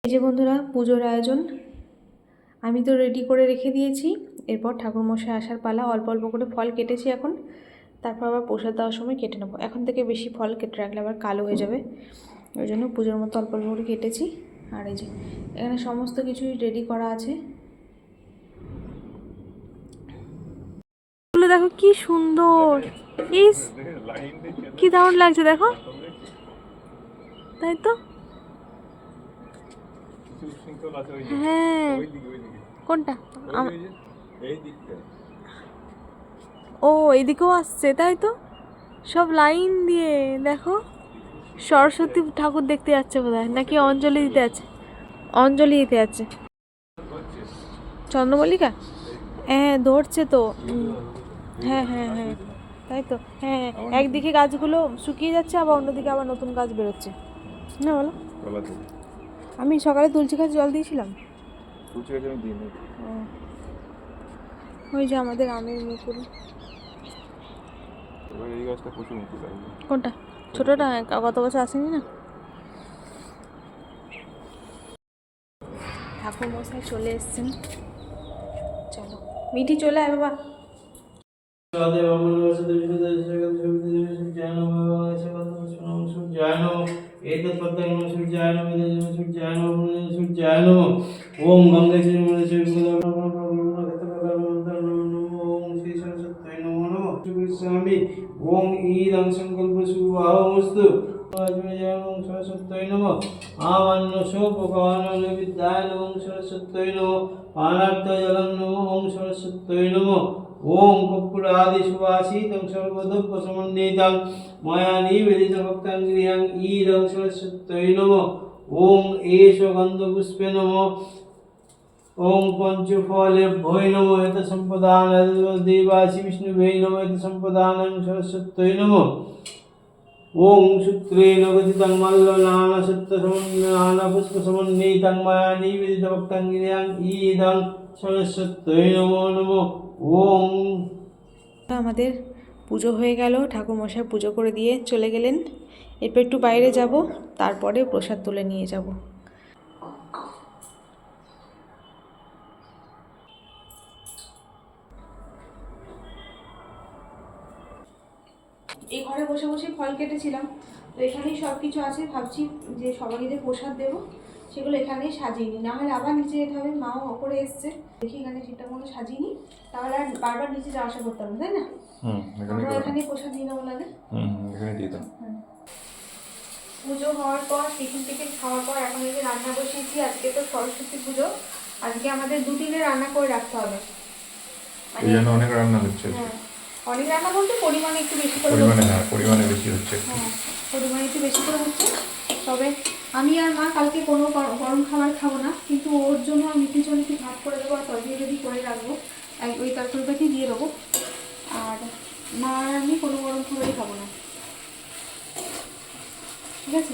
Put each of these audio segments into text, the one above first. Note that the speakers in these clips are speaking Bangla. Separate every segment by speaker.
Speaker 1: এই যে বন্ধুরা পুজোর আয়োজন আমি তো রেডি করে রেখে দিয়েছি। এরপর ঠাকুরমশাই আসার পালা। অল্প অল্প করে ফল কেটেছি এখন, তারপর আবার প্রসাদ দেওয়ার সময় কেটে নেবো। এখন থেকে বেশি ফল কেটে রাখলে আবার কালো হয়ে যাবে, ওই জন্য পুজোর মতো অল্প অল্প করে কেটেছি। আর এই যে এখানে সমস্ত কিছুই রেডি করা আছে। দেখো কি সুন্দর, ইস কি দারুণ লাগছে দেখো, তাই তো। হ্যাঁ কোনটা? ও এইদিকেও আসছে, তাই তো সব লাইন দিয়ে। দেখো সরস্বতী ঠাকুর দেখতে যাচ্ছে বোধহয়, নাকি অঞ্জলি দিতে আছে, অঞ্জলি দিতে আছে। চন্দ্রমল্লিকা হ্যাঁ ধরছে তো। হ্যাঁ হ্যাঁ হ্যাঁ তাই তো। হ্যাঁ একদিকে গাছগুলো শুকিয়ে যাচ্ছে, আবার অন্যদিকে আবার নতুন গাছ বেরোচ্ছে না। বলো, আমি সকালে তুলসী গাছ জল দিয়েছিলাম। ওই যে আমাদের আমের মুকুল। কোনটা? ছোটটা? গত বছর আসেনি না। ঠাকুর মশাই চলে এসছেন, চলো মিঠি চলে আয় বাবা। ওম গঙ্গে ওম ঈদং সংকল্প শুভামস্তু সরস্বত্যৈ নমঃ আমান্য সোপকানন বিদ্যায় নমঃ সরস্বত্যৈ নমঃ পানার্থ জলং নমঃ ওম সরস্বত্যৈ নমঃ ওম কর্পূরাদি সুবাসিতং সর্বদব্য সমন্বিতং ময়া নিবেদিত ভক্তাং গৃহং ঈদং সরস্বত্যৈ নমঃ ওম এষ গন্ধপুষ্পে নমঃ ओम पंचफलेभ्यो नमो यत संपदान देवासि विष्णुभ्यो नमो यत संपदानं सरस्वत्यै नमो ओम सूत्रेण गदितं मल्लनाना सत्तसमन्नाना पुष्पसमन्वितं मया निवेदित भक्तं गिरियं ईदं सरस्वत्यै नमो नमो ओम। আমাদের পুজো হয়ে গেল, ঠাকুর মশাই পুজো করে দিয়ে চলে গেলেন। এরপর একটু বাইরে যাব, তারপরে প্রসাদ তুলে নিয়ে যাব। এই ঘরে বসে বসে ফল কেটেছিলাম, তো এখানেই সব কিছু আছে। ভাবছি যে সবাইকে যে প্রসাদ দেবো সেগুলো এখানেই সাজিয়ে নিই, না হলে আবার নিচে যেতে হবে। মাও ওপরে এসছে, দেখি এখানে ঠিকঠাক মতো সাজিয়ে নিই, তাহলে আর বারবার নিচে যাওয়া আসা করতে হবে, তাই না? আমরা এখানে প্রসাদ নিয়ে নেবো লাগে। পুজো হওয়ার পর টিফিন খাওয়ার পর এখন এই যে রান্না বসিয়েছি। আজকে তো সরস্বতী পুজো, আজকে আমাদের 2 দিনে রান্না করে রাখতে হবে।
Speaker 2: অনেক রান্না হচ্ছে।
Speaker 1: হ্যাঁ অনেক রান্না বলতে পরিমাণে একটু বেশি করে,
Speaker 2: পরিমাণে বেশি হচ্ছে।
Speaker 1: হ্যাঁ পরিমাণে একটু বেশি করে হচ্ছে। তবে আমি আর মা কালকে কোনো গরম খাবার খাবো না, কিন্তু ওর জন্য মিষ্টির জন্য একটু ভাত করে দেবো আর তরকারি রেডি করে রাখবো, ওই তরকারিটাকেই দিয়ে দেবো। আর মা আর আমি কোনো গরম খাবারই খাবো না, ঠিক আছে?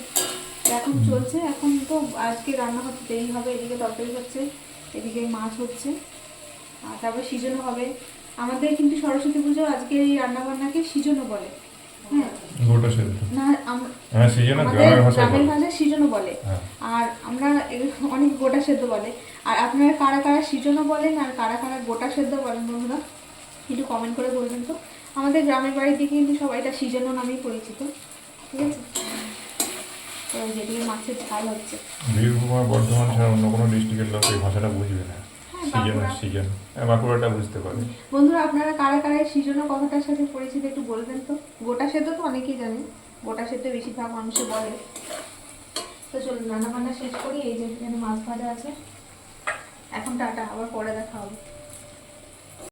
Speaker 1: এখন চলছে, এখন তো আজকে রান্না হচ্ছে দেরি হবে। এদিকে তরকারি হচ্ছে, এদিকে মাছ হচ্ছে, আর তারপর সিজনও হবে। আমাদের কিন্তু সরস্বতী পুজো আজকে এই রান্নাবান্নাকে সিজনও বলে। হ্যাঁ না গ্রামের ভাষায় সিজনও বলে, আর আমরা অনেক গোটা সেদ্ধ বলে। আর আপনারা কারা কারা সিজনও বলেন আর কারা কারা গোটা সেদ্ধ বলেন বন্ধুরা একটু কমেন্ট করে বলবেন তো। আমাদের গ্রামের বাড়ির দিকে কিন্তু সবাই এটা সিজনও নামেই পরিচিত, ঠিক আছে? তো যেদিকে মাছের ঝাল হচ্ছে,
Speaker 2: বীরভূম আর বর্ধমান ছাড়া অন্য কোনো ডিস্ট্রিক্টের লোক এই ভাষাটা বুঝবে না। সিজন বাঁকুড়াটা বুঝতে পারবে।
Speaker 1: বন্ধুরা আপনারা কারা কারা সিজনও কথাটার সাথে পরিচিত একটু বলবেন তো। গোটা সেদ্ধ তো অনেকেই জানেন, গোটা সেদ্ধ বেশিরভাগ মানুষে বলে। তো চলুন রান্না বান্না শেষ করি। এই যে এখানে মাছ ভাজা আছে, এখন টাটা, আবার পরে দেখা হবে।